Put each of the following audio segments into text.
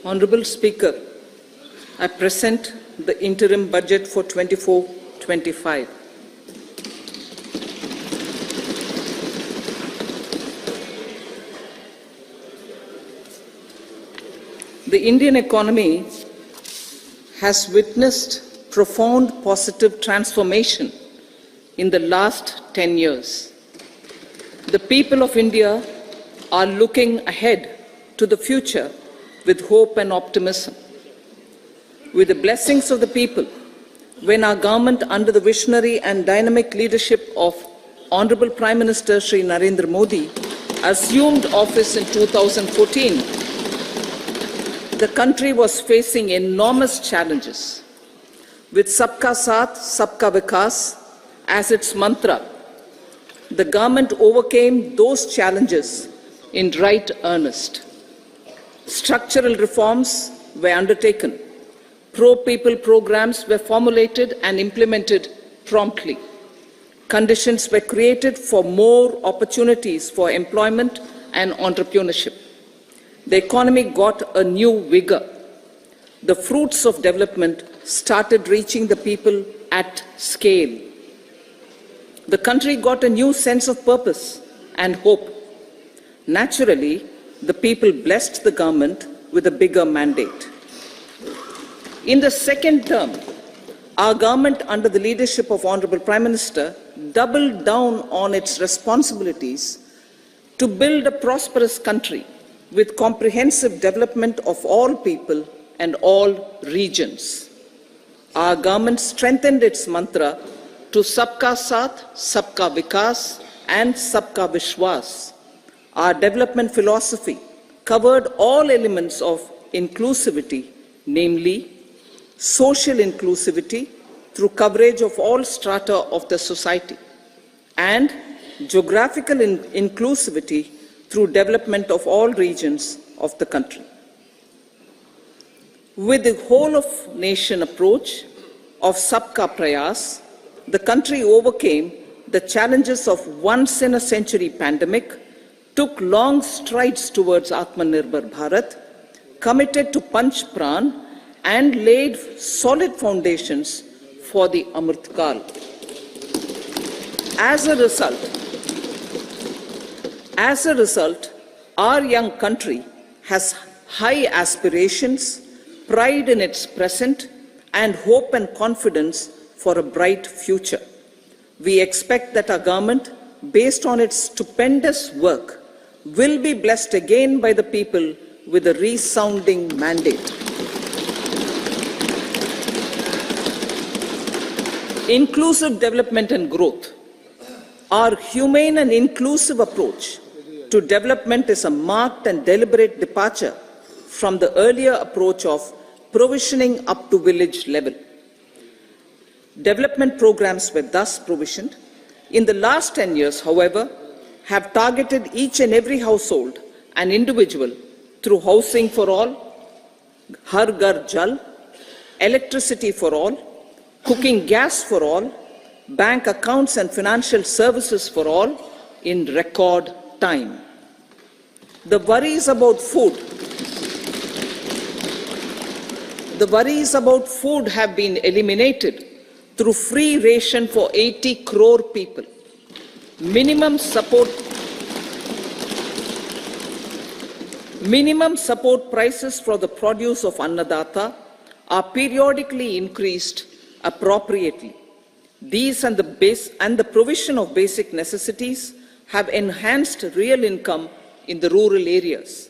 Honourable Speaker, I present the interim budget for 24-25. The Indian economy has witnessed profound positive transformation in the last 10 years. The people of India are looking ahead to the future with hope and optimism. With the blessings of the people, when our government, under the visionary and dynamic leadership of Honourable Prime Minister Shri Narendra Modi, assumed office in 2014, the country was facing enormous challenges. With Sabka Saath, Sabka Vikas as its mantra, the government overcame those challenges in right earnest. Structural reforms were undertaken. Pro-people programs were formulated and implemented promptly. Conditions were created for more opportunities for employment and entrepreneurship. The economy got a new vigor. The fruits of development started reaching the people at scale. The country got a new sense of purpose and hope. Naturally, the people blessed the government with a bigger mandate. In the second term, our government, under the leadership of Honourable Prime Minister, doubled down on its responsibilities to build a prosperous country with comprehensive development of all people and all regions. Our government strengthened its mantra to Sabka Saath, Sabka Vikas and Sabka Vishwas. Our development philosophy covered all elements of inclusivity, namely social inclusivity through coverage of all strata of the society, and geographical inclusivity through development of all regions of the country. With the whole of nation approach of Sabka Prayas, the country overcame the challenges of once-in-a-century pandemic, took long strides towards Atmanirbhar Bharat, committed to Panch Pran, and laid solid foundations for the Amrit Kal. As a result, our young country has high aspirations, pride in its present, and hope and confidence for a bright future. We expect that our government, based on its stupendous work, will be blessed again by the people with a resounding mandate. Inclusive development and growth. Our humane and inclusive approach to development is a marked and deliberate departure from the earlier approach of provisioning up to village level. Development programs were thus provisioned. In the last 10 years, however, have targeted each and every household and individual through housing for all, Har Ghar Jal, electricity for all, cooking gas for all, bank accounts and financial services for all in record time. The worries about food have been eliminated through free ration for 80 crore people. Minimum support prices for the produce of Annadata are periodically increased appropriately. These and the provision of basic necessities have enhanced real income in the rural areas.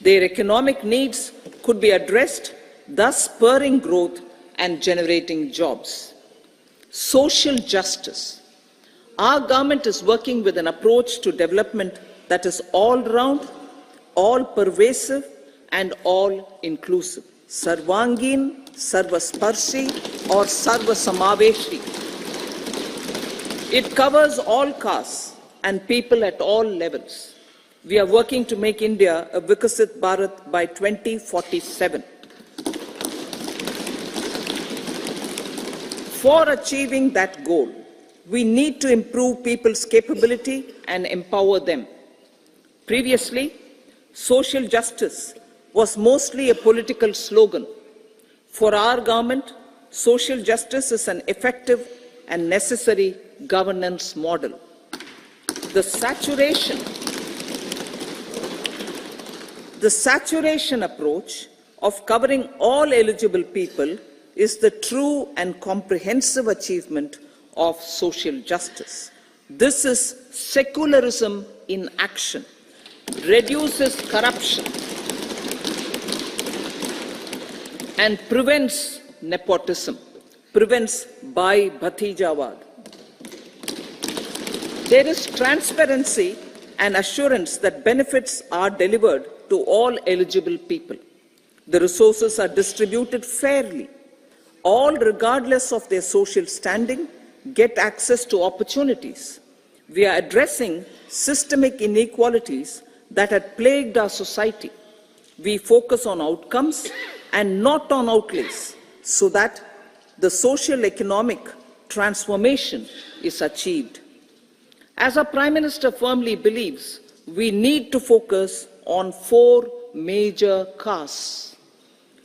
Their economic needs could be addressed, thus spurring growth and generating jobs. Social justice. Our government is working with an approach to development that is all-round, all-pervasive, and all-inclusive. Sarvangin, Sarvasparshi, or Sarvasamaveshi. It covers all castes and people at all levels. We are working to make India a Vikasit Bharat by 2047. For achieving that goal, we need to improve people's capability and empower them. Previously, social justice was mostly a political slogan. For our government, social justice is an effective and necessary governance model. The saturation approach of covering all eligible people is the true and comprehensive achievement of social justice. This is secularism in action, reduces corruption, and prevents nepotism, prevents Bhai Bhatijawad. There is transparency and assurance that benefits are delivered to all eligible people. The resources are distributed fairly. All, regardless of their social standing, get access to opportunities. We are addressing systemic inequalities that had plagued our society. We focus on outcomes and not on outlays, so that the social-economic transformation is achieved. As our Prime Minister firmly believes, we need to focus on 4 major castes.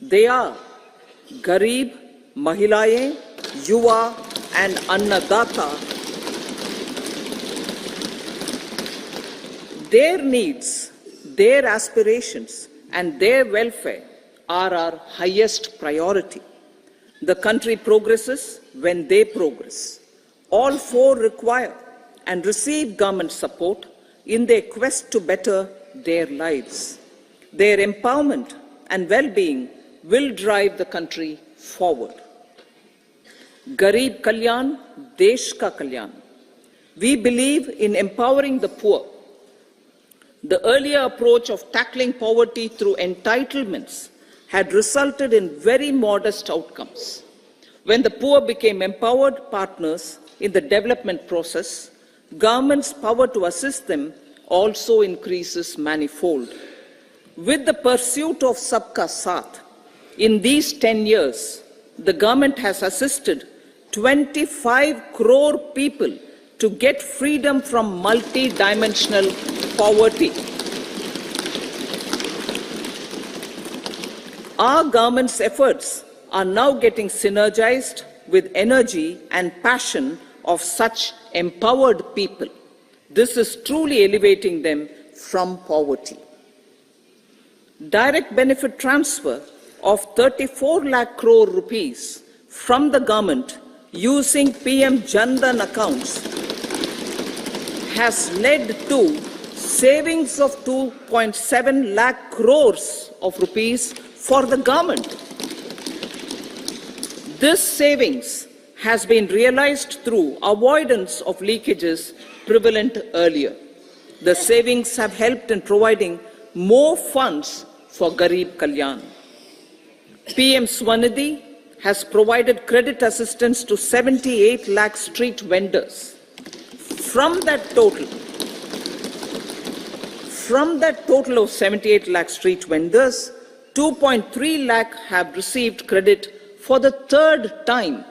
They are Garib, Mahilayein, Yuva, and Annadata. Their needs, their aspirations, and their welfare are our highest priority. The country progresses when they progress. All 4 require and receive government support in their quest to better their lives. Their empowerment and well-being will drive the country forward. Garib Kalyan, Desh Ka Kalyan. We believe in empowering the poor. The earlier approach of tackling poverty through entitlements had resulted in very modest outcomes. When the poor became empowered partners in the development process, government's power to assist them also increases manifold. With the pursuit of Sabka Saath, in these 10 years, the government has assisted 25 crore people to get freedom from multi-dimensional poverty. Our government's efforts are now getting synergized with energy and passion of such empowered people. This is truly elevating them from poverty. Direct benefit transfer of 34 lakh crore rupees from the government using PM Jan Dhan accounts has led to savings of 2.7 lakh crores of rupees for the government. This savings has been realized through avoidance of leakages prevalent earlier. The savings have helped in providing more funds for Garib Kalyan. PM Swanidhi has provided credit assistance to 78 lakh street vendors. From that total of 78 lakh street vendors, 2.3 lakh have received credit for the 3rd time.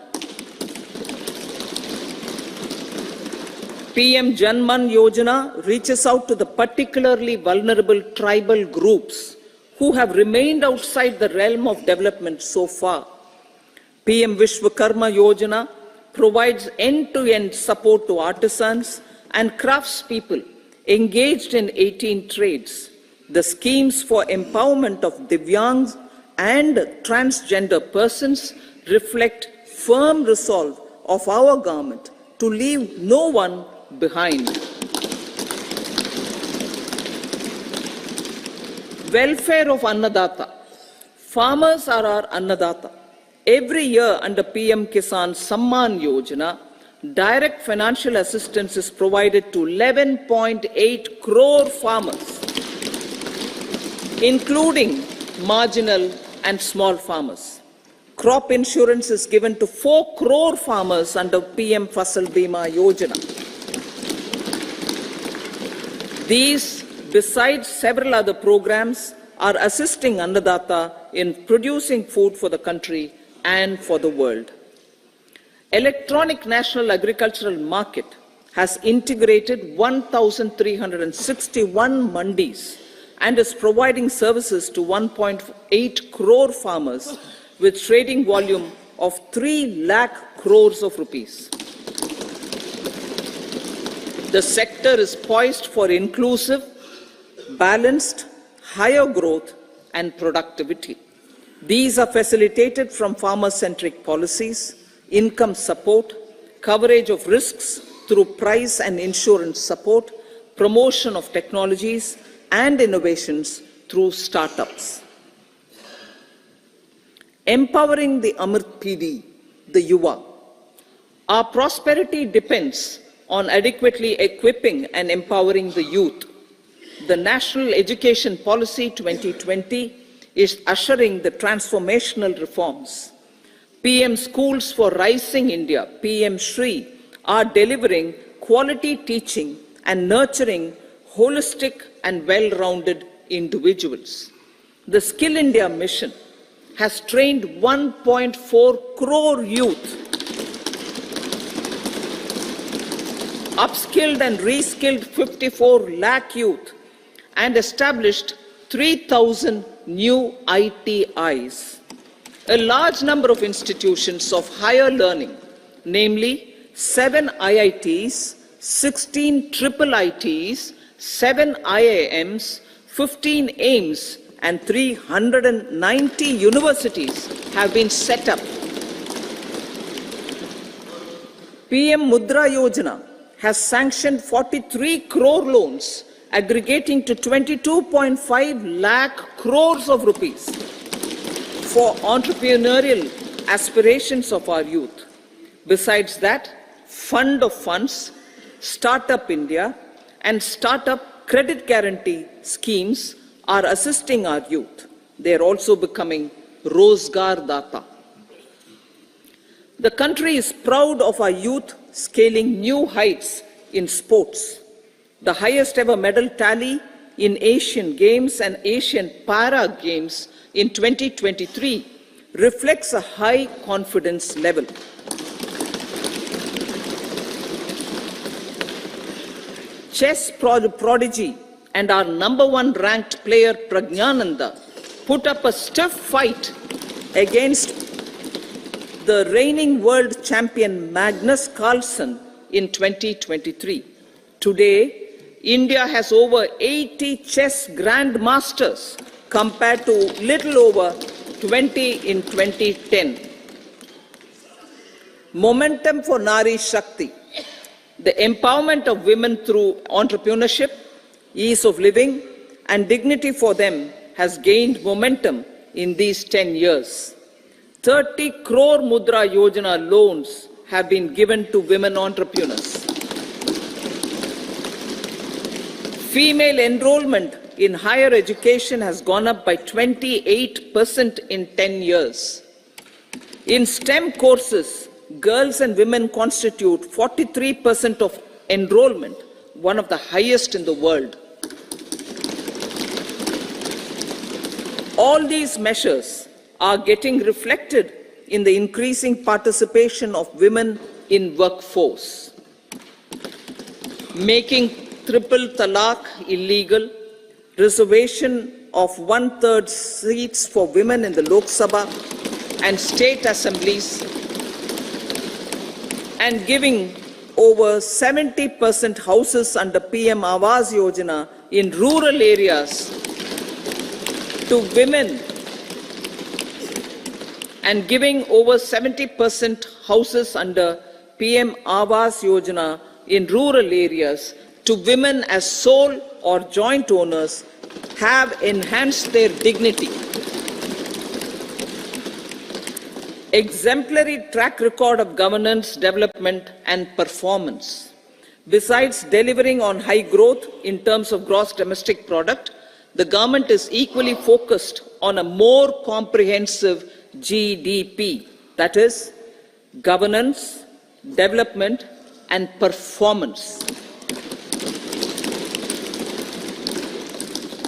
PM Janman Yojana reaches out to the particularly vulnerable tribal groups who have remained outside the realm of development so far. PM Vishwakarma Yojana provides end-to-end support to artisans and craftspeople engaged in 18 trades. The schemes for empowerment of Divyangs and transgender persons reflect firm resolve of our government to leave no one behind. Welfare of Annadata. Farmers are our Annadata. Every year under PM Kisan Samman Yojana, direct financial assistance is provided to 11.8 crore farmers, including marginal and small farmers. Crop insurance is given to 4 crore farmers under PM Fasal Bima Yojana. These, besides several other programs, are assisting Annadata in producing food for the country and for the world. Electronic National Agricultural Market has integrated 1,361 mandis and is providing services to 1.8 crore farmers with trading volume of 3 lakh crores of rupees. The sector is poised for inclusive, balanced, higher growth and productivity. These are facilitated from farmer-centric policies, income support, coverage of risks through price and insurance support, promotion of technologies and innovations through startups. Empowering the Amrit PD, the Yuva. Our prosperity depends on adequately equipping and empowering the youth. The National Education Policy 2020 is ushering the transformational reforms. PM Schools for Rising India, PM Shri, are delivering quality teaching and nurturing holistic and well-rounded individuals. The Skill India mission has trained 1.4 crore youth, upskilled and reskilled 54 lakh youth, and established 3,000 new ITIs. A large number of institutions of higher learning, namely 7 IITs, 16 triple ITs, 7 IIMs, 15 AIMS, and 390 universities have been set up. PM Mudra Yojana has sanctioned 43 crore loans aggregating to 22.5 lakh crores of rupees for entrepreneurial aspirations of our youth. Besides that, Fund of Funds, Startup India, and Startup Credit Guarantee schemes are assisting our youth. They are also becoming Rozgar Data. The country is proud of our youth scaling new heights in sports. The highest ever medal tally in Asian Games and Asian Para Games in 2023 reflects a high confidence level. Chess prodigy and our #1 ranked player Pragnananda put up a stiff fight against the reigning world champion Magnus Carlsen in 2023. Today, India has over 80 chess grandmasters compared to little over 20 in 2010. Momentum for Nari Shakti. The empowerment of women through entrepreneurship, ease of living, and dignity for them has gained momentum in these 10 years. 30 crore Mudra Yojana loans have been given to women entrepreneurs. Female enrollment in higher education has gone up by 28% in 10 years. In STEM courses, girls and women constitute 43% of enrollment, one of the highest in the world. All these measures are getting reflected in the increasing participation of women in workforce. Making triple talaq illegal, reservation of 1/3 seats for women in the Lok Sabha and state assemblies, and giving over 70% houses under PM Awas Yojana in rural areas to women, and giving over 70% houses under PM Awas Yojana in rural areas to women as sole or joint owners have enhanced their dignity. Exemplary track record of governance, development and performance. Besides delivering on high growth in terms of gross domestic product, the government is equally focused on a more comprehensive GDP, that is, governance, development and performance.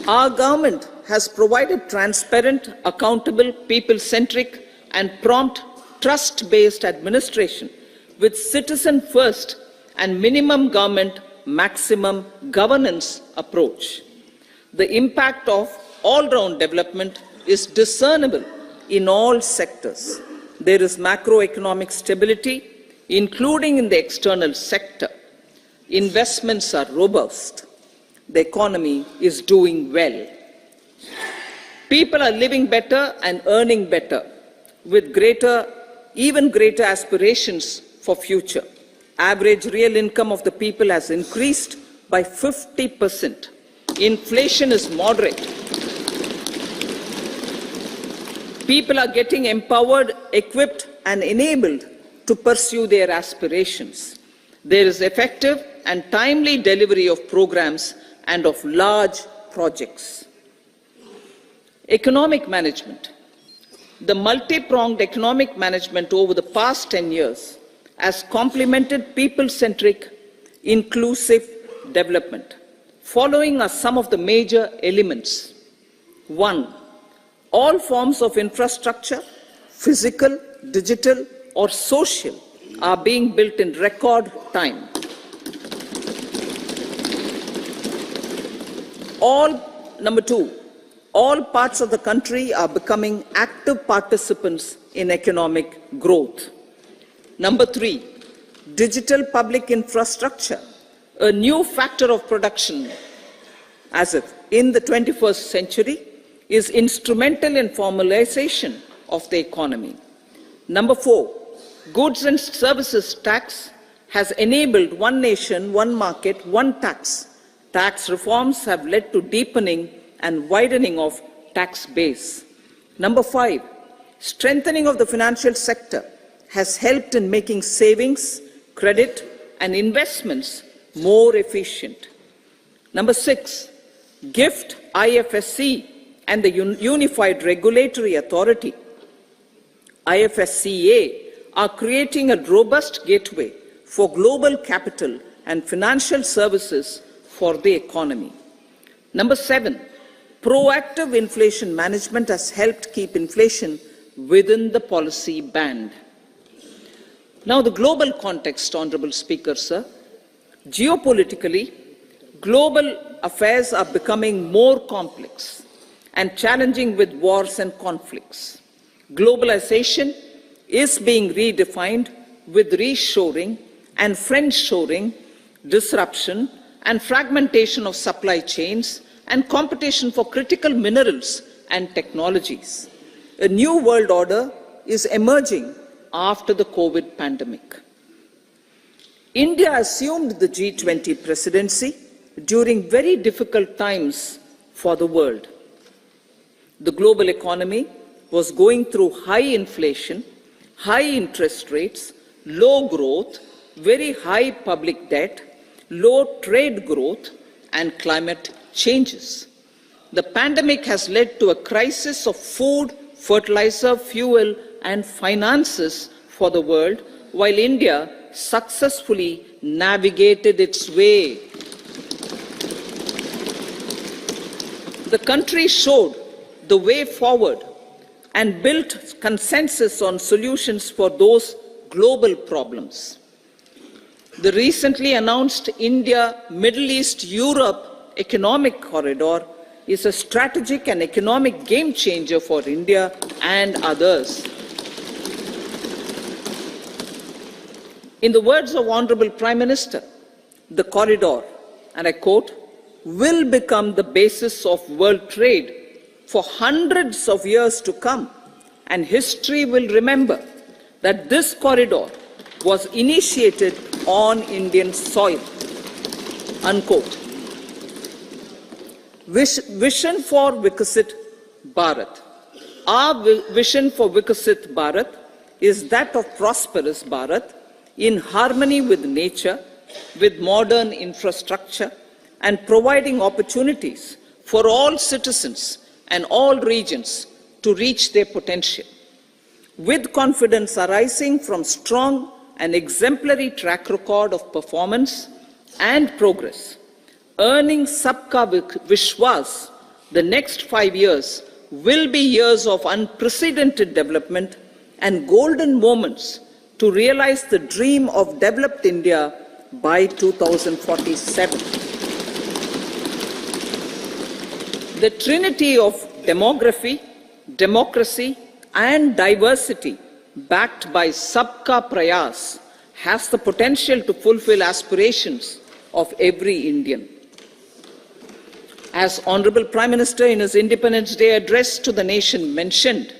Our government has provided transparent, accountable, people-centric and prompt, trust-based administration with citizen-first and minimum government, maximum governance approach. The impact of all-round development is discernible in all sectors. There is macroeconomic stability, including in the external sector. Investments are robust. The economy is doing well. People are living better and earning better, with even greater aspirations for future. Average real income of the people has increased by 50%. Inflation is moderate. People are getting empowered, equipped, and enabled to pursue their aspirations. There is effective and timely delivery of programs and of large projects. Economic management. The multi-pronged economic management over the past 10 years has complemented people-centric, inclusive development. Following are some of the major elements. 1. All forms of infrastructure, physical, digital, or social, are being built in record time. Number 2, all parts of the country are becoming active participants in economic growth. Number 3, digital public infrastructure, a new factor of production as if in the 21st century, is instrumental in formalization of the economy. Number 4, goods and services tax has enabled one nation, one market, one tax. Tax reforms have led to deepening and widening of tax base. Number 5, strengthening of the financial sector has helped in making savings, credit, and investments more efficient. Number 6, GIFT, IFSC, and the Unified Regulatory Authority, IFSCA, are creating a robust gateway for global capital and financial services for the economy. Number 7, proactive inflation management has helped keep inflation within the policy band. Now, the global context, Honorable Speaker, sir. Geopolitically, global affairs are becoming more complex and challenging with wars and conflicts. Globalization is being redefined with reshoring and friendshoring, disruption and fragmentation of supply chains, and competition for critical minerals and technologies. A new world order is emerging after the COVID pandemic. India assumed the G20 presidency during very difficult times for the world. The global economy was going through high inflation, high interest rates, low growth, very high public debt, low trade growth, and climate changes. The pandemic has led to a crisis of food, fertilizer, fuel, and finances for the world, while India successfully navigated its way. The country showed the way forward and built consensus on solutions for those global problems. The recently announced India-Middle East-Europe economic corridor is a strategic and economic game changer for India and others. In the words of Honorable Prime Minister, the corridor, and I quote, will become the basis of world trade for hundreds of years to come, and history will remember that this corridor was initiated on Indian soil. Unquote. Vision for Viksit Bharat. Our vision for Viksit Bharat is that of prosperous Bharat in harmony with nature, with modern infrastructure, and providing opportunities for all citizens and all regions to reach their potential. With confidence arising from strong and exemplary track record of performance and progress, earning Sabka Vishwas, the next 5 years will be years of unprecedented development and golden moments to realize the dream of developed India by 2047. The trinity of demography, democracy, and diversity, backed by Sabka Prayas, has the potential to fulfill aspirations of every Indian. As Honorable Prime Minister in his Independence Day address to the nation mentioned,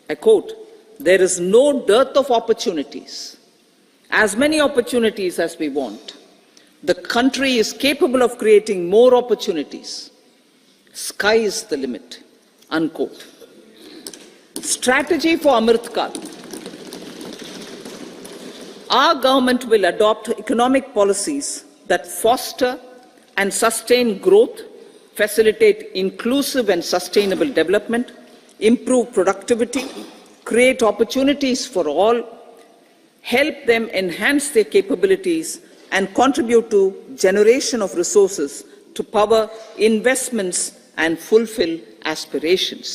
I quote, "There is no dearth of opportunities, as many opportunities as we want. The country is capable of creating more opportunities. Sky is the limit," unquote. Strategy for Amrit Kal. Our government will adopt economic policies that foster and sustain growth, facilitate inclusive and sustainable development, improve productivity, create opportunities for all, help them enhance their capabilities, and contribute to generation of resources to power investments and fulfill aspirations.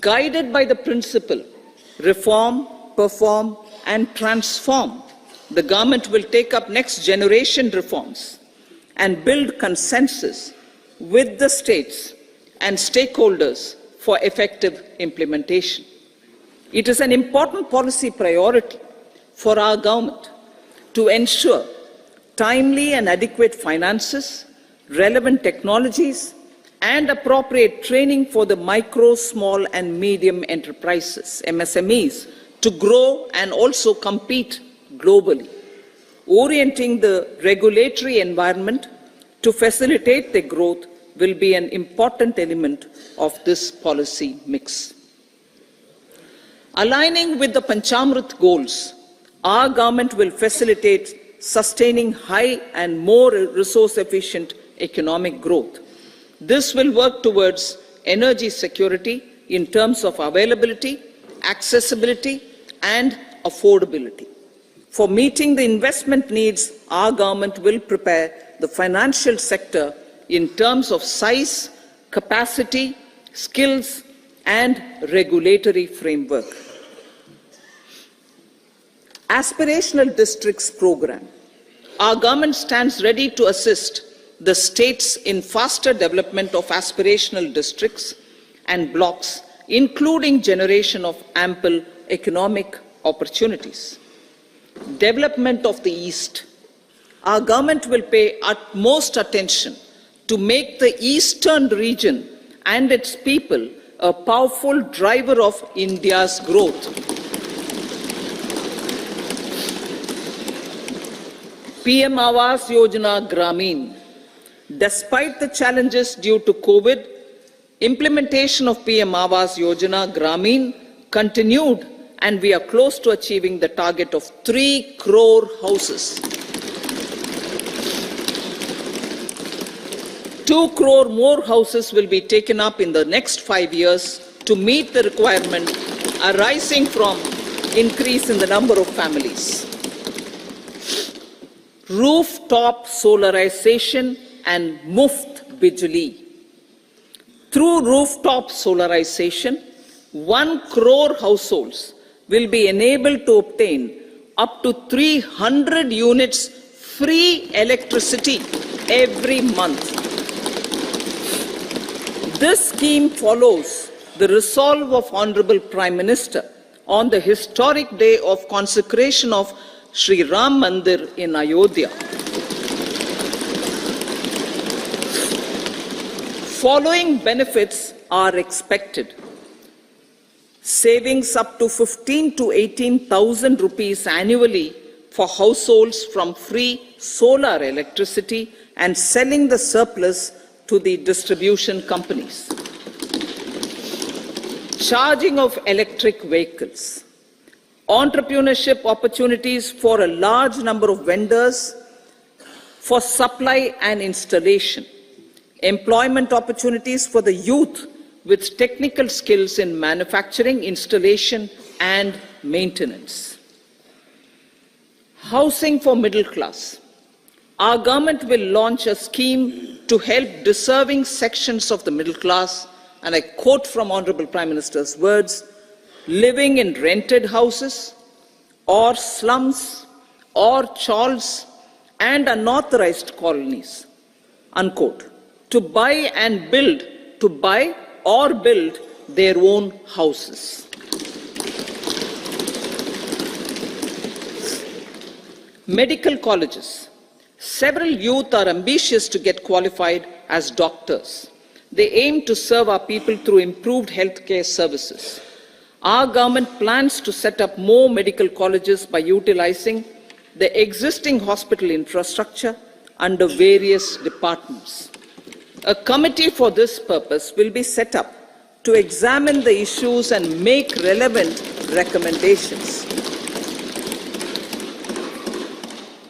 Guided by the principle, reform, perform, and transform, the government will take up next generation reforms and build consensus with the states and stakeholders for effective implementation. It is an important policy priority for our government to ensure timely and adequate finances, relevant technologies, and appropriate training for the micro, small, and medium enterprises, MSMEs, to grow and also compete globally. Orienting the regulatory environment to facilitate their growth will be an important element of this policy mix. Aligning with the Panchamrit goals, our government will facilitate sustaining high and more resource-efficient economic growth. This will work towards energy security in terms of availability, accessibility, and affordability. For meeting the investment needs, our government will prepare the financial sector in terms of size, capacity, skills, and regulatory framework. Aspirational Districts Program. Our government stands ready to assist the states in faster development of aspirational districts and blocks, including generation of ample economic opportunities. Development of the East. Our government will pay utmost attention to make the eastern region and its people a powerful driver of India's growth. PM Awas Yojana Gramin. Despite the challenges due to COVID, implementation of PM Awas Yojana Gramin continued, and we are close to achieving the target of 3 crore houses. 2 crore more houses will be taken up in the next 5 years to meet the requirement arising from increase in the number of families. Rooftop solarization and Muft Bijli. Through rooftop solarization, 1 crore households will be enabled to obtain up to 300 units free electricity every month. This scheme follows the resolve of Honorable Prime Minister on the historic day of consecration of Sri Ram Mandir in Ayodhya. Following benefits are expected. Savings up to 15 to 18,000 rupees annually for households from free solar electricity and selling the surplus to the distribution companies. Charging of electric vehicles. Entrepreneurship opportunities for a large number of vendors for supply and installation. Employment opportunities for the youth with technical skills in manufacturing, installation, and maintenance. Housing for middle class. Our government will launch a scheme to help deserving sections of the middle class, and I quote from Honorable Prime Minister's words, living in rented houses or slums or chawls and unauthorized colonies, unquote, to buy and build to buy or build their own houses. Medical colleges. Several youth are ambitious to get qualified as doctors. They aim to serve our people through improved healthcare services. Our government plans to set up more medical colleges by utilizing the existing hospital infrastructure under various departments. A committee for this purpose will be set up to examine the issues and make relevant recommendations.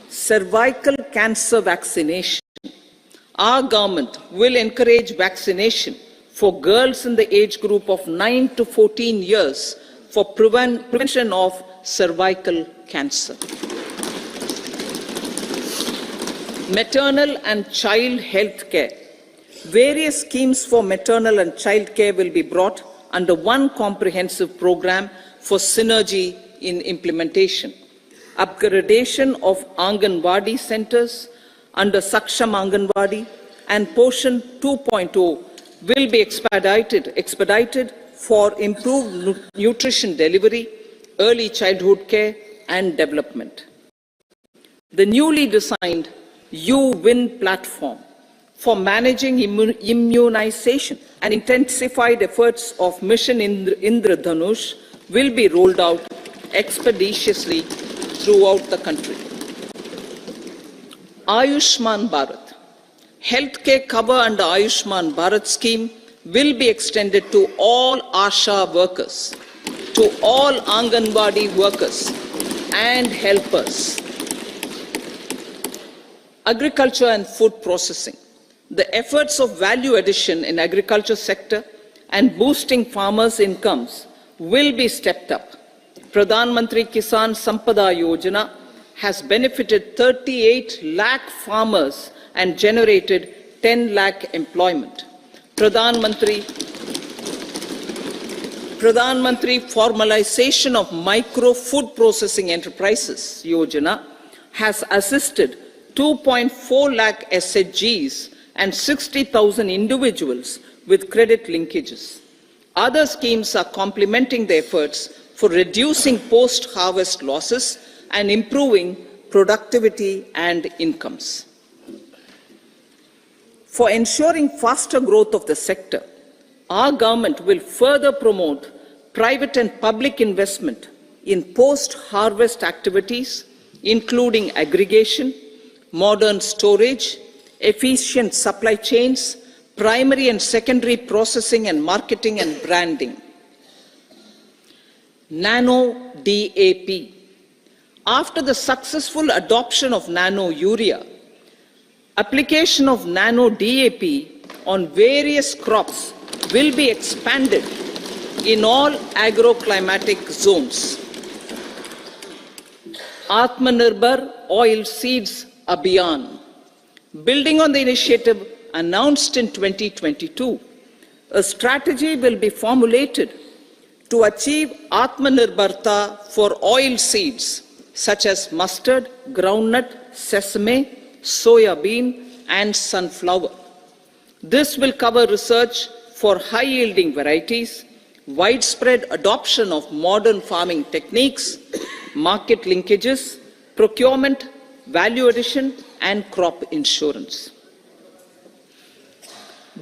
Cervical cancer vaccination. Our government will encourage vaccination for girls in the age group of 9 to 14 years for prevention of cervical cancer. Maternal and child health care. Various schemes for maternal and child care will be brought under one comprehensive program for synergy in implementation. Upgradation of Anganwadi centers under Saksham Anganwadi and Poshan 2.0 will be expedited for improved nutrition delivery, early childhood care and development. The newly designed U-Win platform for managing immunization and intensified efforts of Mission Indradhanush will be rolled out expeditiously throughout the country. Ayushman Bharat. Healthcare cover under Ayushman Bharat scheme will be extended to all ASHA workers, to all Anganwadi workers and helpers. Agriculture and food processing. The efforts of value addition in agriculture sector and boosting farmers' incomes will be stepped up. Pradhan Mantri Kisan Sampada Yojana has benefited 38 lakh farmers and generated 10 lakh employment. Pradhan Mantri Formalization of Micro Food Processing Enterprises Yojana has assisted 2.4 lakh SHGs and 60,000 individuals with credit linkages. Other schemes are complementing the efforts for reducing post-harvest losses and improving productivity and incomes. For ensuring faster growth of the sector, our government will further promote private and public investment in post-harvest activities, including aggregation, modern storage, efficient supply chains, primary and secondary processing and marketing and branding. Nano DAP. After the successful adoption of nano urea, application of nano DAP on various crops will be expanded in all agroclimatic zones. Atmanirbhar Oil Seeds Abhiyan. Building on the initiative announced in 2022, a strategy will be formulated to achieve Atmanirbharta for oil seeds such as mustard, groundnut, sesame, soya bean, and sunflower. This will cover research for high-yielding varieties, widespread adoption of modern farming techniques, market linkages, procurement, value addition, and crop insurance.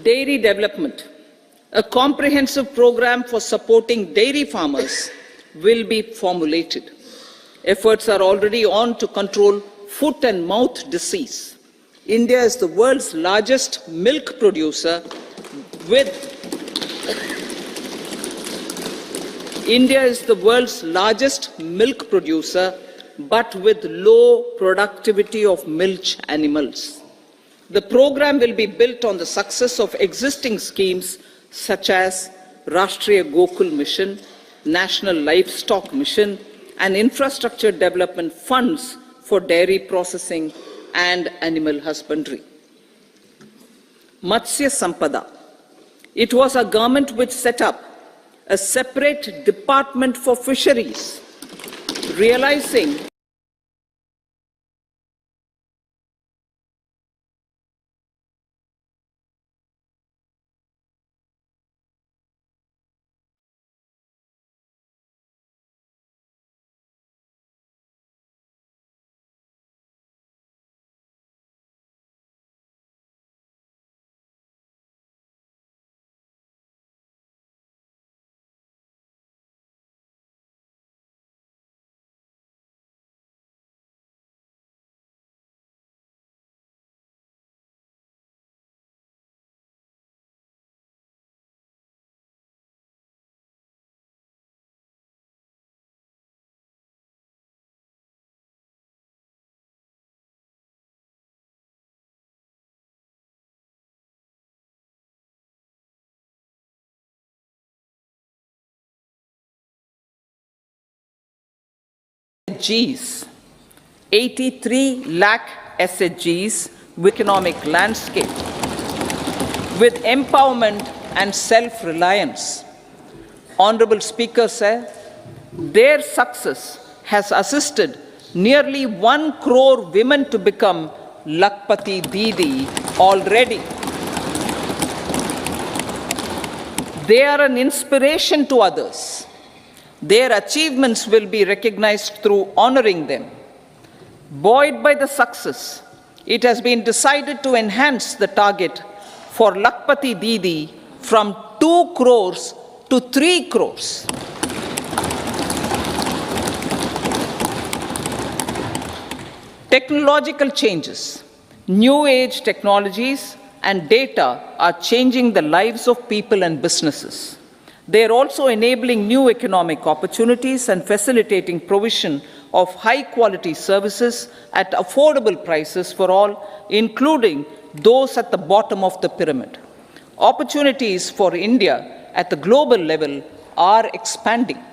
Dairy development. A comprehensive program for supporting dairy farmers will be formulated. Efforts are already on to control foot and mouth disease. India is the world's largest milk producer but with low productivity of milch animals. The program will be built on the success of existing schemes such as Rashtriya Gokul Mission, National Livestock Mission, and infrastructure development funds for dairy processing and animal husbandry. Matsya Sampada. It was our government which set up a separate department for fisheries, realizing SHGs, 83 lakh SHGs with economic landscape, with empowerment and self-reliance. Honorable Speaker, sir, their success has assisted nearly 1 crore women to become Lakpati Didi already. They are an inspiration to others. Their achievements will be recognized through honoring them. Buoyed by the success, it has been decided to enhance the target for Lakpati Didi from 2 crores to 3 crores. Technological changes, new age technologies and data are changing the lives of people and businesses. They are also enabling new economic opportunities and facilitating provision of high-quality services at affordable prices for all, including those at the bottom of the pyramid. Opportunities for India at the global level are expanding.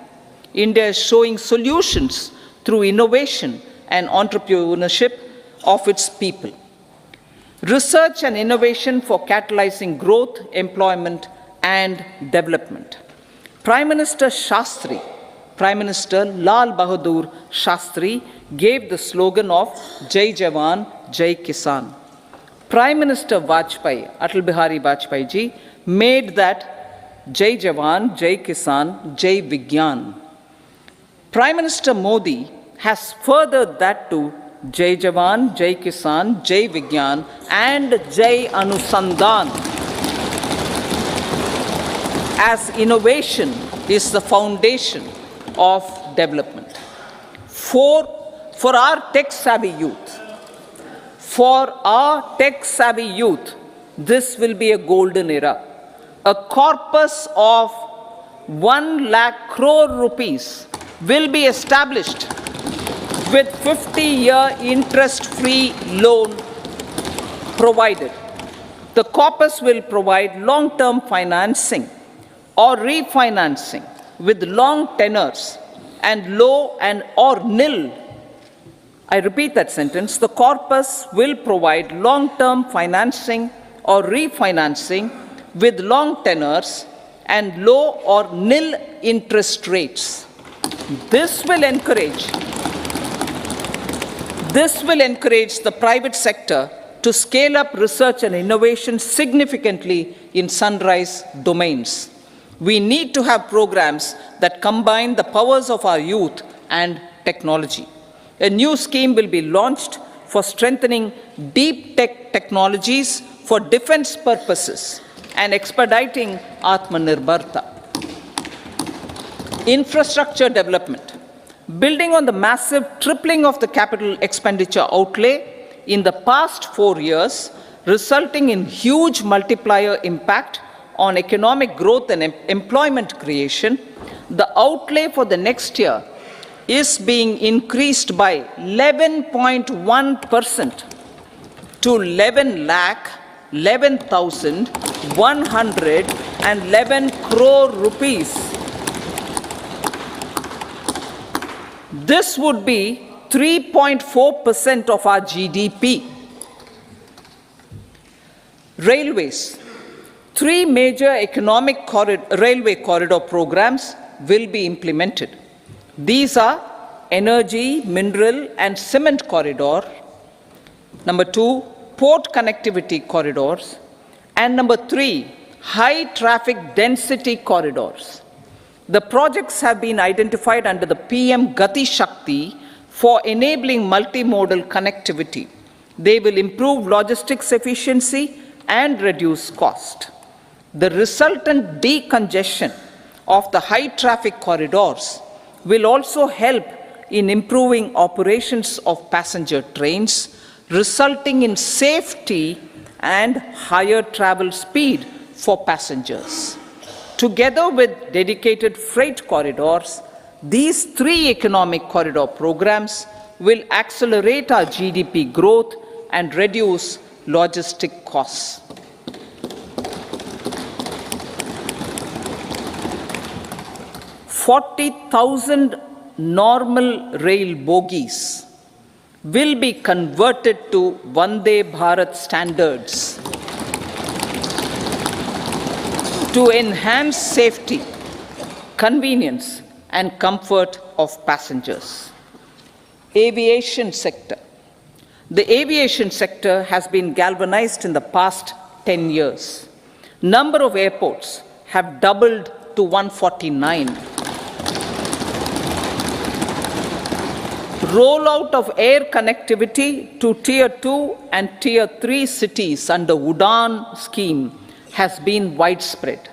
India is showing solutions through innovation and entrepreneurship of its people. Research and innovation for catalyzing growth, employment, and development. Prime Minister Shastri, Prime Minister Lal Bahadur Shastri gave the slogan of Jai Jawan, Jai Kisan. Prime Minister Vajpayee, Atal Bihari Vajpayee ji, made that Jai Jawan, Jai Kisan, Jai Vigyan. Prime Minister Modi has furthered that to Jai Jawan, Jai Kisan, Jai Vigyan, and Jai Anusandhan, as innovation is the foundation of development. For our tech-savvy youth, this will be a golden era. A corpus of 1 lakh crore rupees will be established with 50-year interest-free loan provided. The corpus will provide long-term financing or refinancing with long tenors and low and or nil. I repeat that sentence. The corpus will provide long-term financing or refinancing with long tenors and low or nil interest rates. This will encourage the private sector to scale up research and innovation significantly in sunrise domains. We need to have programs that combine the powers of our youth and technology. A new scheme will be launched for strengthening deep tech technologies for defense purposes and expediting Atmanirbharta. Infrastructure development. Building on the massive tripling of the capital expenditure outlay in the past 4 years, resulting in huge multiplier impact on economic growth and employment creation, the outlay for the next year is being increased by 11.1% to 11,111 crore rupees. This would be 3.4% of our GDP. Railways. 3 major railway corridor programs will be implemented. These are energy, mineral, and cement corridor. Number 2, port connectivity corridors. And number 3, high traffic density corridors. The projects have been identified under the PM Gati Shakti for enabling multimodal connectivity. They will improve logistics efficiency and reduce cost. The resultant decongestion of the high traffic corridors will also help in improving operations of passenger trains, resulting in safety and higher travel speed for passengers. Together with dedicated freight corridors, these 3 economic corridor programs will accelerate our GDP growth and reduce logistic costs. 40,000 normal rail bogies will be converted to Vande Bharat standards to enhance safety, convenience, and comfort of passengers. Aviation sector. The aviation sector has been galvanized in the past 10 years. Number of airports have doubled to 149. Rollout of air connectivity to Tier 2 and Tier 3 cities under UDAN scheme has been widespread.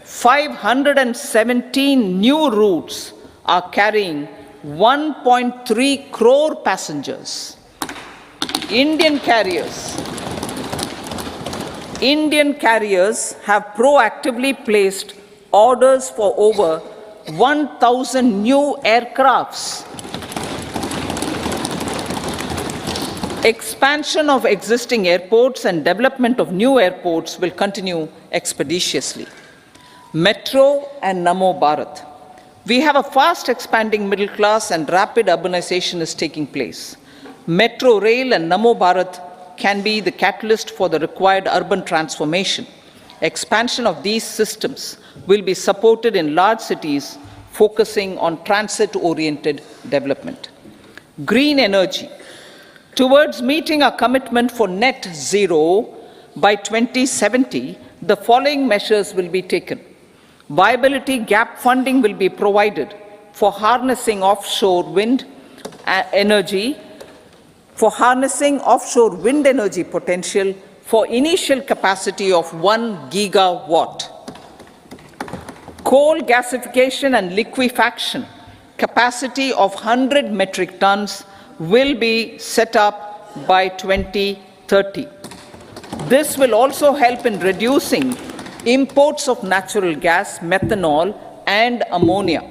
517 new routes are carrying 1.3 crore passengers. Indian carriers have proactively placed orders for over 1,000 new aircrafts. Expansion of existing airports and development of new airports will continue expeditiously. Metro and Namo Bharat. We have a fast expanding middle class and rapid urbanization is taking place. Metro rail and Namo Bharat can be the catalyst for the required urban transformation. Expansion of these systems will be supported in large cities, focusing on transit-oriented development. Green energy. Towards meeting our commitment for net zero by 2070, the following measures will be taken. Viability gap funding will be provided for harnessing offshore wind energy potential for initial capacity of 1 gigawatt. Coal gasification and liquefaction capacity of 100 metric tons will be set up by 2030. This will also help in reducing imports of natural gas, methanol, and ammonia.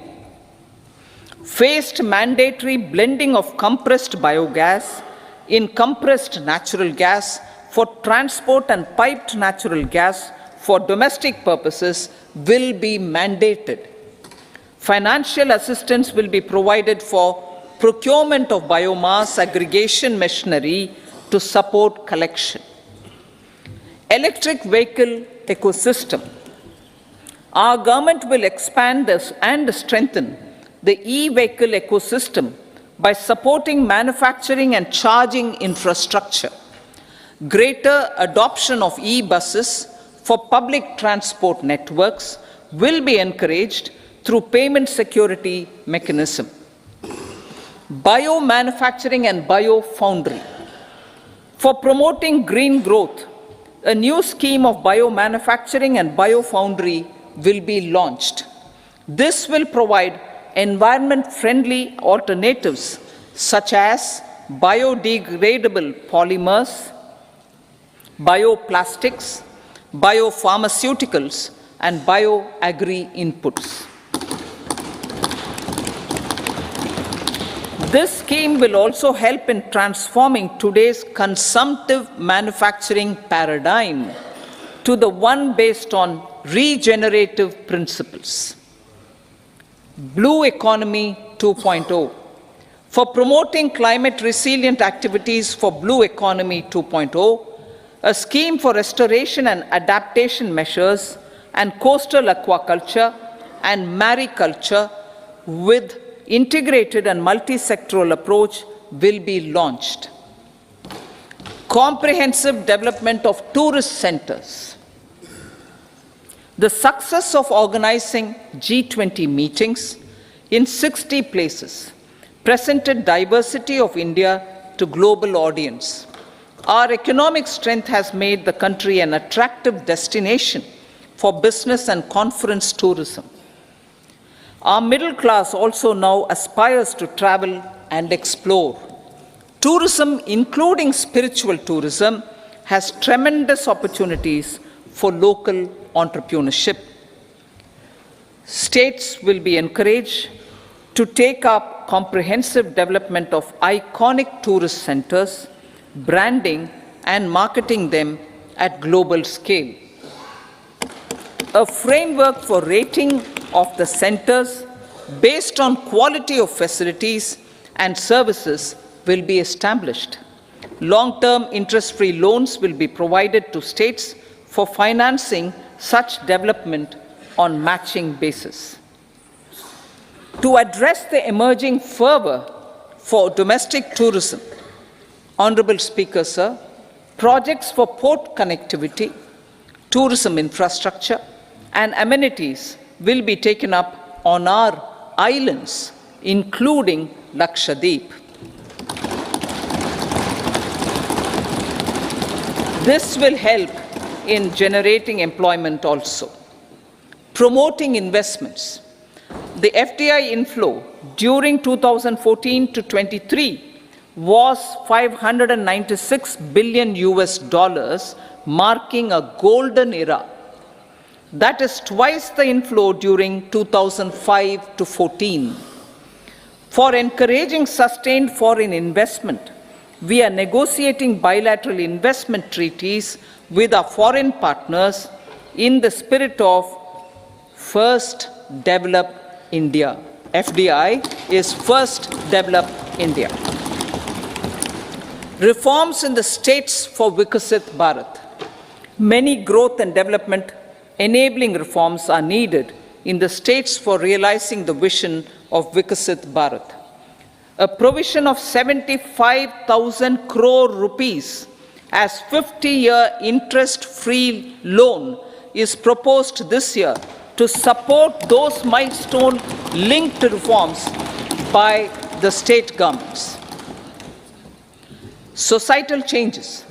Phased mandatory blending of compressed biogas in compressed natural gas for transport and piped natural gas for domestic purposes will be mandated. Financial assistance will be provided for procurement of biomass aggregation machinery to support collection. Electric vehicle ecosystem. Our government will expand this and strengthen the e-vehicle ecosystem by supporting manufacturing and charging infrastructure. Greater adoption of e-buses for public transport networks will be encouraged through payment security mechanism. Biomanufacturing and biofoundry. For promoting green growth, a new scheme of biomanufacturing and biofoundry will be launched. This will provide environment-friendly alternatives such as biodegradable polymers, bioplastics, biopharmaceuticals, and bioagri inputs. This scheme will also help in transforming today's consumptive manufacturing paradigm to the one based on regenerative principles. Blue Economy 2.0. For promoting climate resilient activities for Blue Economy 2.0, a scheme for restoration and adaptation measures and coastal aquaculture and mariculture with integrated and multi-sectoral approach will be launched. Comprehensive development of tourist centers. The success of organizing G20 meetings in 60 places presented diversity of India to global audience. Our economic strength has made the country an attractive destination for business and conference tourism. Our middle class also now aspires to travel and explore. Tourism, including spiritual tourism, has tremendous opportunities for local entrepreneurship. States will be encouraged to take up comprehensive development of iconic tourist centers, branding and marketing them at global scale. A framework for rating of the centers based on quality of facilities and services will be established. Long-term interest-free loans will be provided to states for financing such development on matching basis. To address the emerging fervor for domestic tourism, Honorable Speaker, sir, projects for port connectivity, tourism infrastructure, and amenities will be taken up on our islands, including Lakshadweep. This will help in generating employment also. Promoting investments. The FDI inflow during 2014 to 23 was $596 billion US, marking a golden era. That is twice the inflow during 2005 to 14. For encouraging sustained foreign investment, we are negotiating bilateral investment treaties with our foreign partners in the spirit of First Develop India. FDI is First Develop India. Reforms in the states for Vikasit Bharat. Many growth and development enabling reforms are needed in the states for realizing the vision of Vikasit Bharat. A provision of 75,000 crore rupees as 50-year interest-free loan is proposed this year to support those milestone-linked reforms by the state governments. Societal changes.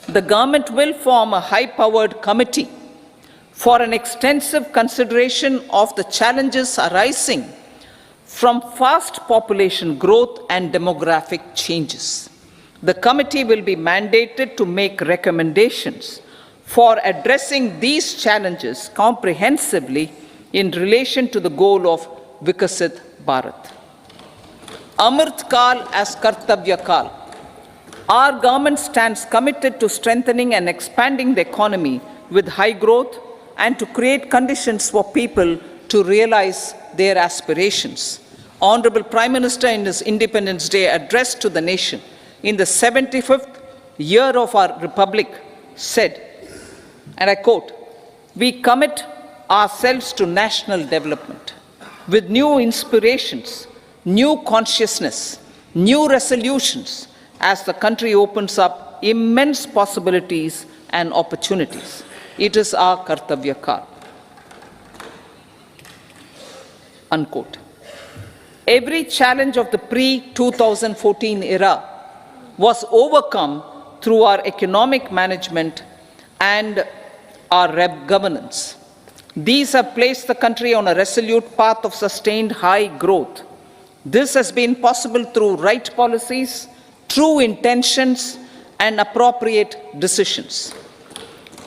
The government will form a high-powered committee for an extensive consideration of the challenges arising from fast population growth and demographic changes. The committee will be mandated to make recommendations for addressing these challenges comprehensively in relation to the goal of Vikasit Bharat. Amrit Kal as Kartavya Kal. Our government stands committed to strengthening and expanding the economy with high growth and to create conditions for people to realize their aspirations. Honorable Prime Minister, in his Independence Day address to the nation in the 75th year of our Republic, said, and I quote, "We commit ourselves to national development with new inspirations, new consciousness, new resolutions, as the country opens up immense possibilities and opportunities. It is our Kartavya Kal." Unquote. Every challenge of the pre-2014 era was overcome through our economic management and our governance. These have placed the country on a resolute path of sustained high growth. This has been possible through right policies, true intentions, and appropriate decisions.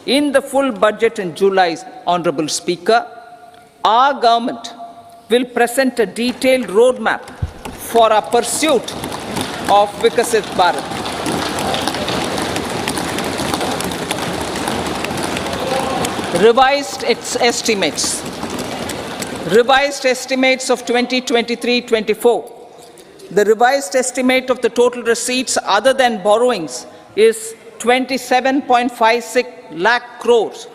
In the full budget in July, Honorable Speaker, our government will present a detailed roadmap for our pursuit of Vikasit Bharat. Revised estimates. Revised estimates of 2023-24. The revised estimate of the total receipts other than borrowings is 27.56 lakh crores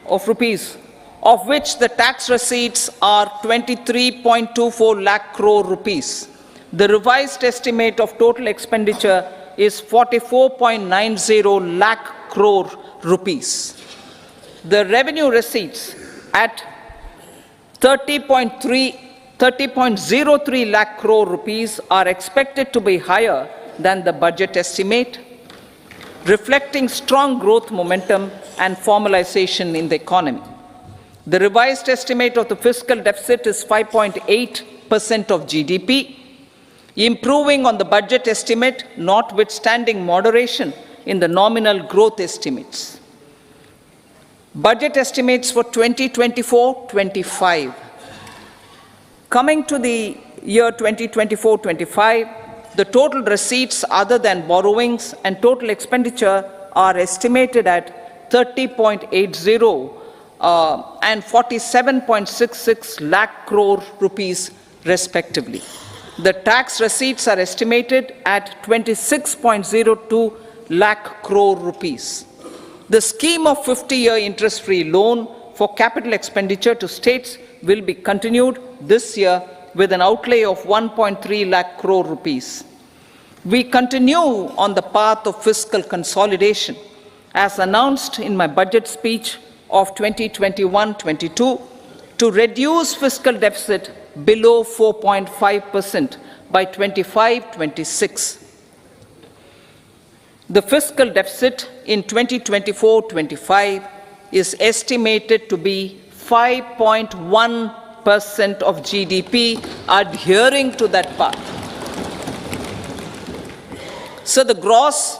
of rupees, of which the tax receipts are 23.24 lakh crore rupees. The revised estimate of total expenditure is 44.90 lakh crore rupees. The revenue receipts at 30.03 lakh crore rupees are expected to be higher than the budget estimate, reflecting strong growth momentum and formalization in the economy. The revised estimate of the fiscal deficit is 5.8% of GDP, improving on the budget estimate, notwithstanding moderation in the nominal growth estimates. Budget estimates for 2024-25. Coming to the year 2024-25, the total receipts other than borrowings and total expenditure are estimated at 30.80 and 47.66 lakh crore rupees respectively. The tax receipts are estimated at 26.02 lakh crore rupees. The scheme of 50-year interest-free loan for capital expenditure to states will be continued this year with an outlay of 1.3 lakh crore rupees. We continue on the path of fiscal consolidation, as announced in my budget speech of 2021-22, to reduce fiscal deficit below 4.5% by 25-26. The fiscal deficit in 2024-25 is estimated to be 5.1% of GDP, adhering to that path. So the gross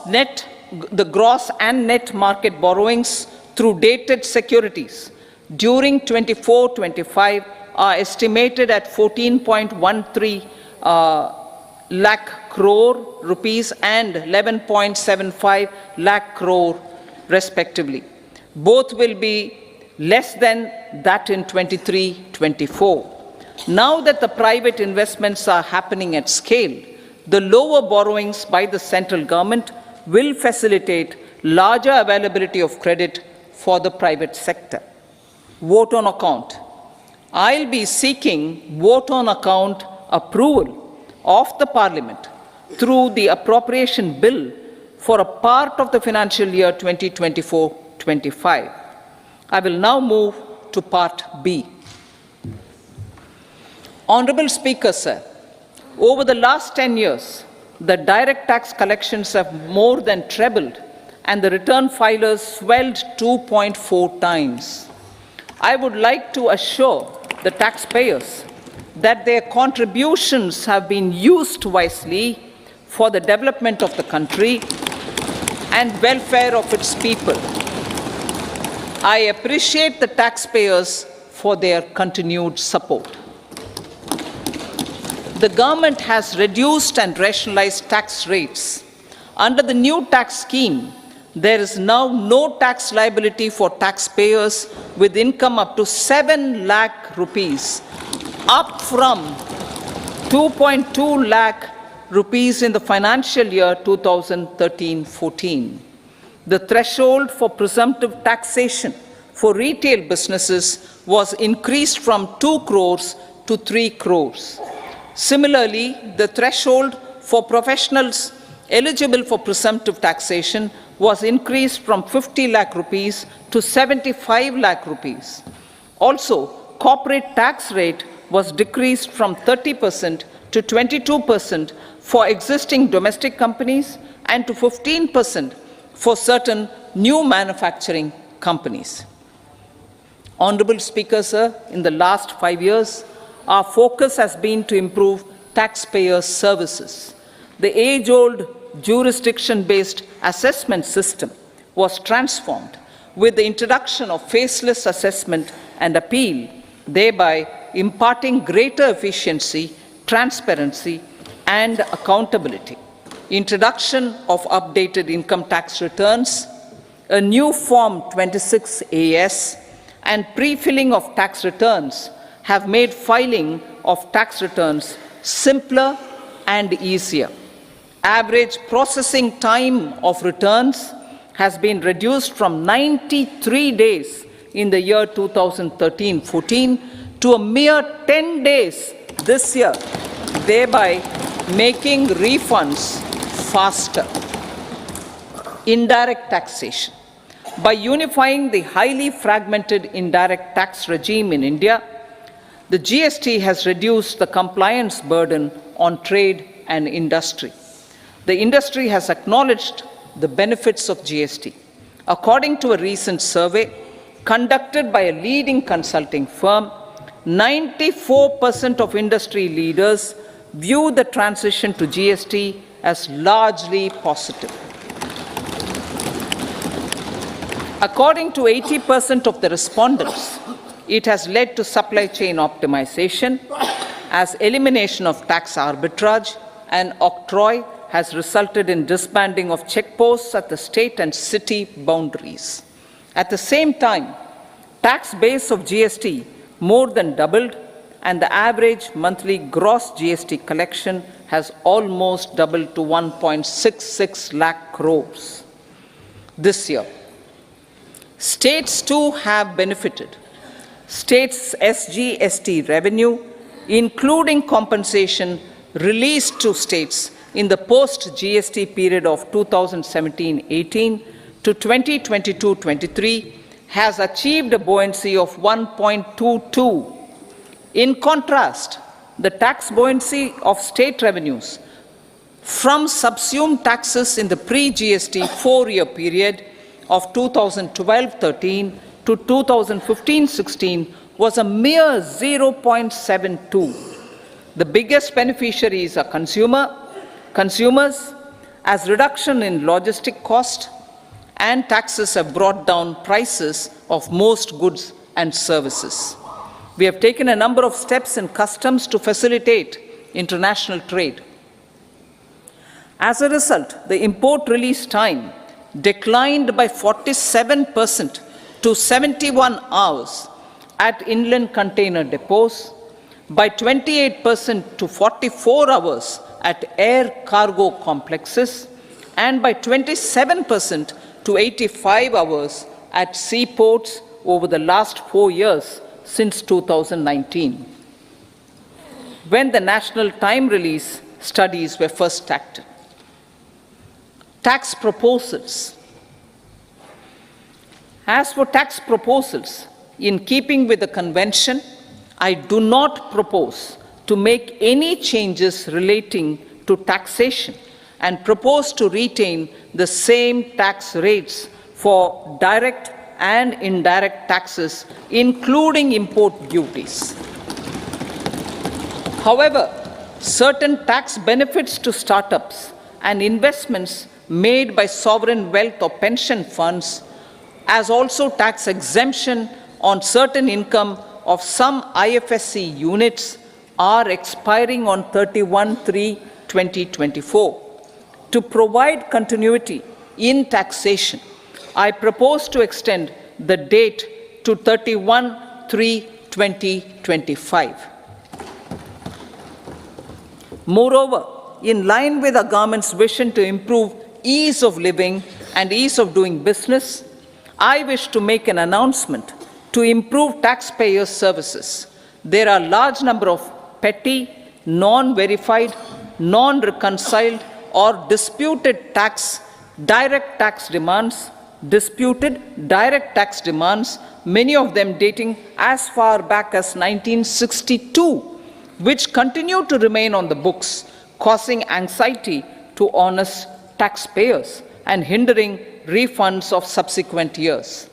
and net market borrowings through dated securities during 24-25 are estimated at 14.13 lakh crore rupees and 11.75 lakh crore respectively. Both will be less than that in 23-24. Now that the private investments are happening at scale, the lower borrowings by the central government will facilitate larger availability of credit for the private sector. Vote on account. I'll be seeking vote on account approval of the Parliament through the appropriation bill for a part of the financial year 2024-25. I will now move to Part B. Honourable Speaker, sir, over the last 10 years, the direct tax collections have more than trebled and the return filers swelled 2.4 times. I would like to assure the taxpayers that their contributions have been used wisely for the development of the country and welfare of its people. I appreciate the taxpayers for their continued support. The government has reduced and rationalized tax rates. Under the new tax scheme, there is now no tax liability for taxpayers with income up to 7 lakh rupees, up from 2.2 lakh rupees in the financial year 2013-14. The threshold for presumptive taxation for retail businesses was increased from 2 crores to 3 crores. Similarly, the threshold for professionals eligible for presumptive taxation was increased from 50 lakh rupees to 75 lakh rupees. Also, corporate tax rate was decreased from 30% to 22% for existing domestic companies and to 15% for certain new manufacturing companies. Honourable Speaker, sir, in the last 5 years, our focus has been to improve taxpayer services. The age-old jurisdiction-based assessment system was transformed with the introduction of faceless assessment and appeal, thereby imparting greater efficiency, transparency, and accountability. Introduction of updated income tax returns, a new Form 26AS, and pre-filling of tax returns have made filing of tax returns simpler and easier. Average processing time of returns has been reduced from 93 days in the year 2013-14 to a mere 10 days this year, thereby making refunds faster. Indirect taxation. By unifying the highly fragmented indirect tax regime in India, the GST has reduced the compliance burden on trade and industry. The industry has acknowledged the benefits of GST. According to a recent survey conducted by a leading consulting firm, 94% of industry leaders view the transition to GST as largely positive. According to 80% of the respondents, it has led to supply chain optimization, as elimination of tax arbitrage and octroi has resulted in disbanding of checkposts at the state and city boundaries. At the same time, tax base of GST more than doubled and the average monthly gross GST collection has almost doubled to 1.66 lakh crores this year. States too have benefited. States' SGST revenue, including compensation released to states in the post-GST period of 2017-18 to 2022-23, has achieved a buoyancy of 1.22. In contrast, the tax buoyancy of state revenues from subsumed taxes in the pre-GST four-year period of 2012-13 to 2015-16 was a mere 0.72. The biggest beneficiaries are consumers, as reduction in logistic cost and taxes have brought down prices of most goods and services. We have taken a number of steps in customs to facilitate international trade. As a result, the import release time declined by 47% to 71 hours at inland container depots, by 28% to 44 hours at air cargo complexes, and by 27% to 85 hours at seaports over the last 4 years since 2019, when the national time release studies were first started. Tax proposals. As for tax proposals, in keeping with the convention, I do not propose to make any changes relating to taxation and propose to retain the same tax rates for direct and indirect taxes, including import duties. However, certain tax benefits to startups and investments made by sovereign wealth or pension funds, as also tax exemption on certain income of some IFSC units, are expiring on 31/3/2024. To provide continuity in taxation, I propose to extend the date to 31/3/2025. Moreover, in line with our government's vision to improve ease of living and ease of doing business, I wish to make an announcement to improve taxpayers' services. There are a large number of petty, non-verified, non-reconciled, or disputed direct tax demands, many of them dating as far back as 1962, which continue to remain on the books, causing anxiety to honest taxpayers and hindering refunds of subsequent years.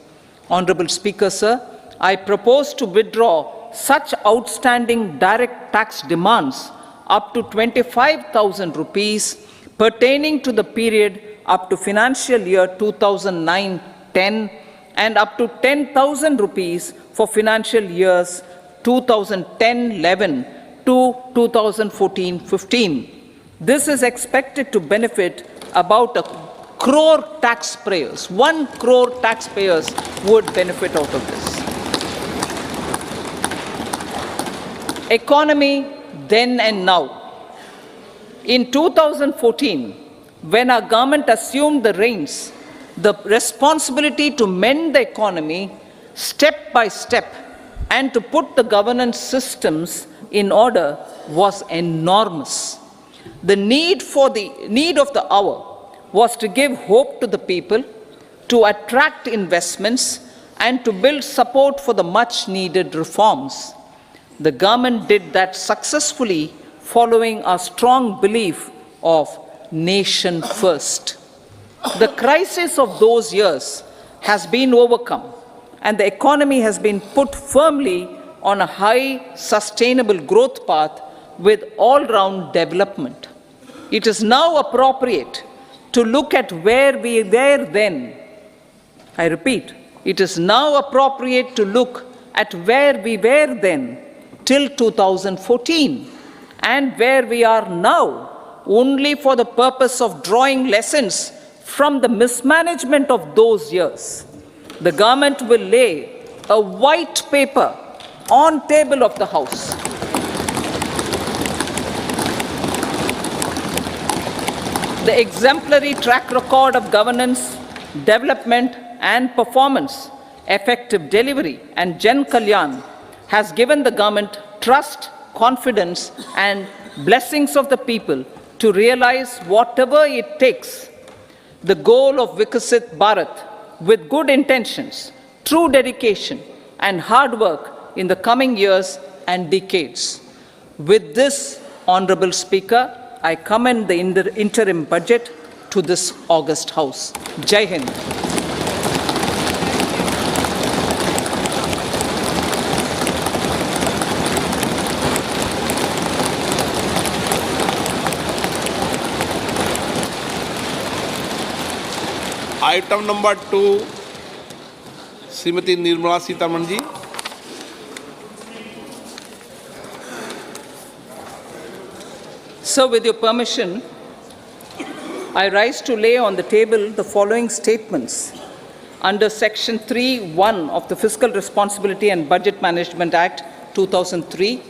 Honorable Speaker, sir, I propose to withdraw such outstanding direct tax demands up to 25,000 rupees pertaining to the period up to financial year 2009-10 and up to 10,000 rupees for financial years 2010-11 to 2014-15. This is expected to benefit about 1 crore taxpayers. 1 crore taxpayers would benefit out of this. Economy then and now. In 2014, when our government assumed the reins, the responsibility to mend the economy step by step and to put the governance systems in order was enormous. The need of the hour was to give hope to the people, to attract investments, and to build support for the much-needed reforms. The government did that successfully, following a strong belief of nation first. The crisis of those years has been overcome, and the economy has been put firmly on a high, sustainable growth path with all-round development. It is now appropriate to look at where we were then. I repeat, it is now appropriate to look at where we were then till 2014 and where we are now, only for the purpose of drawing lessons from the mismanagement of those years. The government will lay a white paper on table of the House The exemplary track record of governance, development, and performance, effective delivery, and Jan Kalyan has given the government trust, confidence, and blessings of the people to realize whatever it takes the goal of Vikasit Bharat with good intentions, true dedication, and hard work in the coming years and decades. With this, Honorable Speaker, I commend the interim budget to this august House. Jai Hind. Item number 2 Shrimati Nirmala Sitharaman ji. So, with your permission, I rise to lay on the table the following statements under Section 3(1) of the Fiscal Responsibility and Budget Management Act 2003,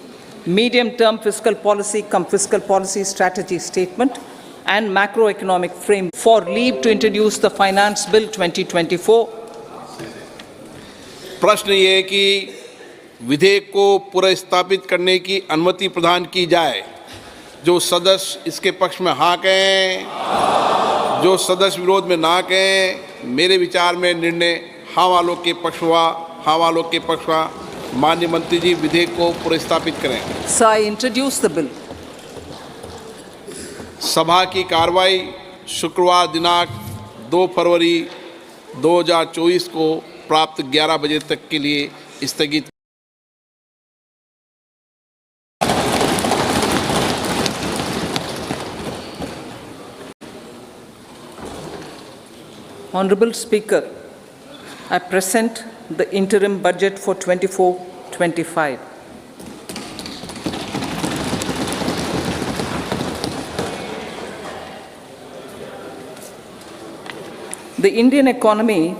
Medium-Term Fiscal Policy cum Fiscal Policy Strategy Statement and Macroeconomic Frame for leave to introduce the Finance Bill 2024. प्रश्न ये है कि विधेयक को पुनर्स्थापित करने की अनुमति प्रदान की जाए। जो सदस्य इसके पक्ष में हाँ कहें, जो सदस्य विरोध में ना कहें। मेरे विचार में निर्णय हाँ वालों के पक्ष हुआ, हाँ वालों के पक्ष हुआ। माननीय मंत्री जी विधेयक को पुनर्स्थापित करें। So I introduce the bill. सभा की कार्रवाई शुक्रवार दिनांक 2 फरवरी 2024 को प्राप्त 11 बजे तक के लिए स्थगित। Honorable Speaker, I present the interim budget for 24-25. The Indian economy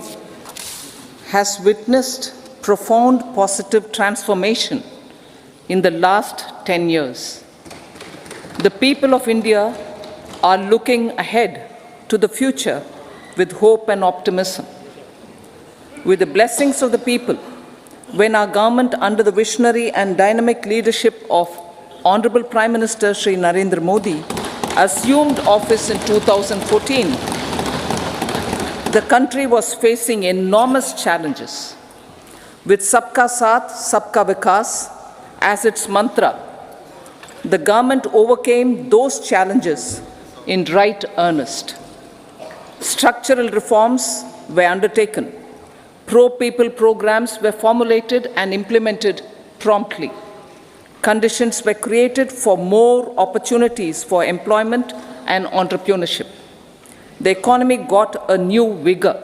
has witnessed profound positive transformation in the last 10 years. The people of India are looking ahead to the future with hope and optimism. With the blessings of the people, when our government under the visionary and dynamic leadership of Honorable Prime Minister Shri Narendra Modi assumed office in 2014, the country was facing enormous challenges. With Sabka Saath, Sabka Vikas as its mantra, the government overcame those challenges in right earnest. Structural reforms were undertaken. Pro-people programs were formulated and implemented promptly. Conditions were created for more opportunities for employment and entrepreneurship. The economy got a new vigor.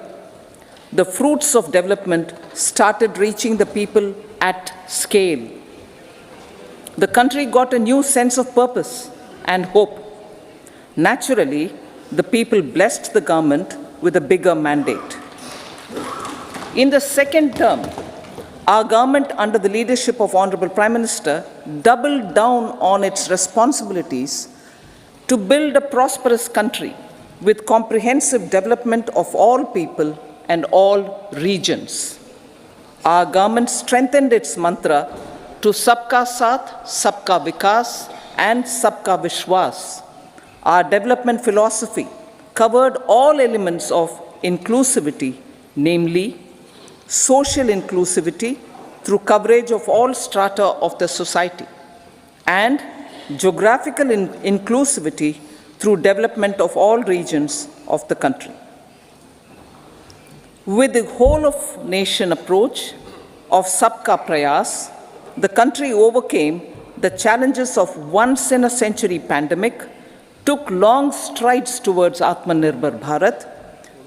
The fruits of development started reaching the people at scale. The country got a new sense of purpose and hope. Naturally, the people blessed the government with a bigger mandate. In the second term, our government, under the leadership of Honorable Prime Minister, doubled down on its responsibilities to build a prosperous country with comprehensive development of all people and all regions. Our government strengthened its mantra to Sabka Saath, Sabka Vikas, and Sabka Vishwas. Our development philosophy covered all elements of inclusivity, namely social inclusivity through coverage of all strata of the society, and geographical inclusivity through development of all regions of the country. With the whole of nation approach of Sabka Prayas, the country overcame the challenges of once-in-a-century pandemic, took long strides towards Atmanirbhar Bharat,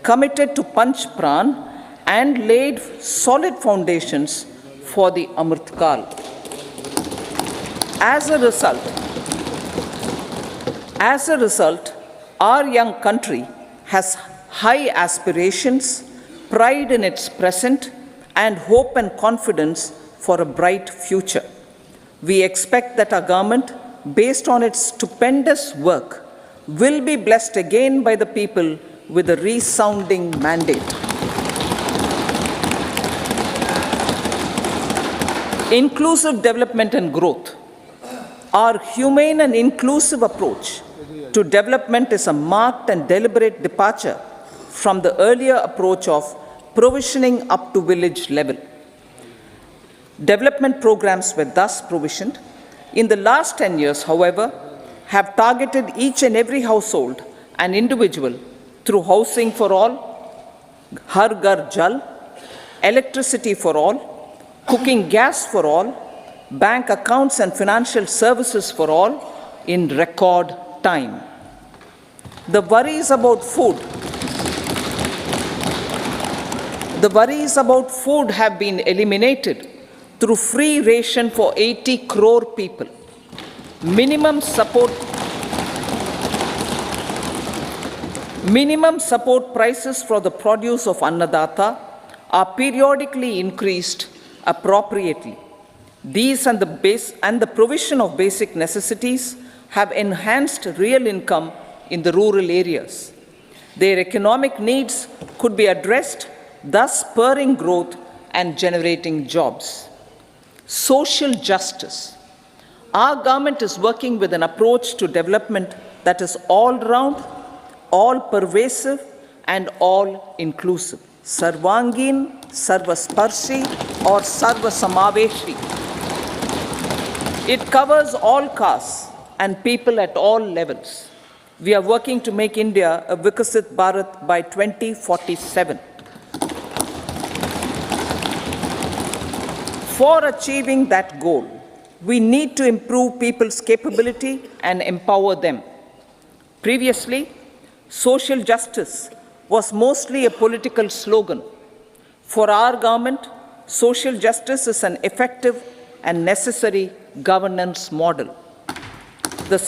committed to Panch Pran, and laid solid foundations for the Amrit Kal. As a result, our young country has high aspirations, pride in its present, and hope and confidence for a bright future. We expect that our government, based on its stupendous work, will be blessed again by the people with a resounding mandate. Inclusive development and growth. Our humane and inclusive approach to development is a marked and deliberate departure from the earlier approach of provisioning up to village level. Development programs were thus provisioned. In the last 10 years, however, have targeted each and every household and individual through housing for all, Har Ghar Jal, electricity for all, cooking gas for all, bank accounts and financial services for all in record time. The worries about food have been eliminated through free ration for 80 crore people. Minimum support prices for the produce of Annadata are periodically increased appropriately. These and the provision of basic necessities have enhanced real income in the rural areas. Their economic needs could be addressed, thus spurring growth and generating jobs. Social justice. Our government is working with an approach to development that is all-round, all-pervasive, and all-inclusive. Sarvangin, Sarvasparshi, or Sarvasamaveshi. It covers all castes and people at all levels. We are working to make India a Vikasit Bharat by 2047. For achieving that goal, we need to improve people's capability and empower them. Previously, social justice was mostly a political slogan. For our government, social justice is an effective and necessary governance model. The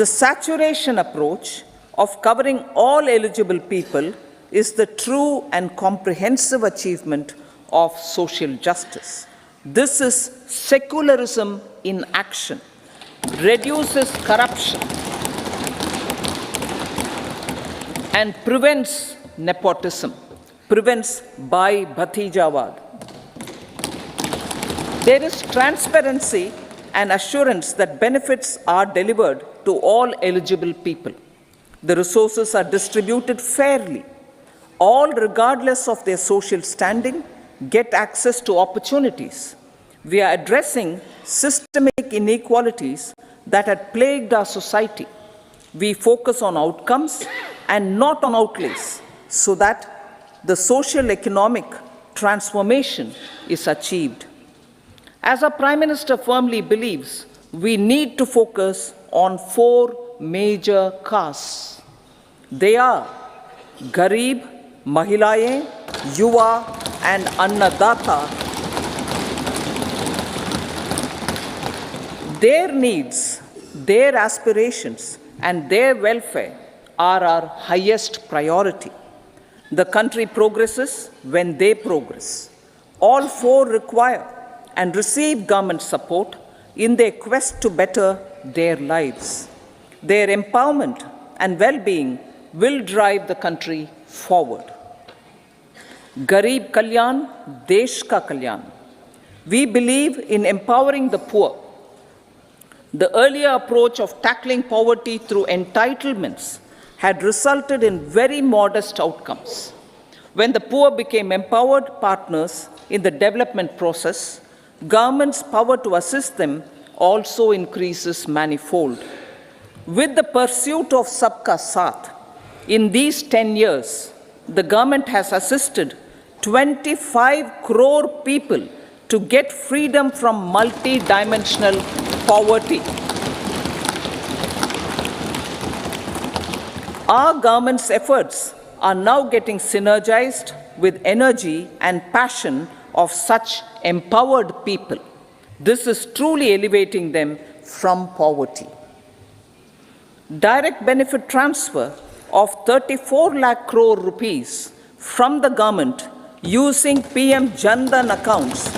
saturation approach of covering all eligible people is the true and comprehensive achievement of social justice. This is secularism in action, reduces corruption, and prevents nepotism, prevents Bhai Bhatijawad. There is transparency and assurance that benefits are delivered to all eligible people. The resources are distributed fairly. All, regardless of their social standing, get access to opportunities. We are addressing systemic inequalities that had plagued our society. We focus on outcomes and not on outlays so that the social economic transformation is achieved. As our Prime Minister firmly believes, we need to focus on 4 major castes. They are Garib, Mahilaye, Yuva, and Annadata. Their needs, their aspirations, and their welfare are our highest priority. The country progresses when they progress. All 4 require and receive government support in their quest to better their lives. Their empowerment and well-being will drive the country forward. Garib Kalyan, Desh Ka Kalyan. We believe in empowering the poor. The earlier approach of tackling poverty through entitlements had resulted in very modest outcomes. When the poor became empowered partners in the development process, government's power to assist them also increases manifold. With the pursuit of Sabka Saath, in these 10 years, the government has assisted 25 crore people to get freedom from multi-dimensional poverty. Our government's efforts are now getting synergized with energy and passion of such empowered people. This is truly elevating them from poverty. Direct benefit transfer of 34 lakh crore rupees from the government using PM Jan Dhan accounts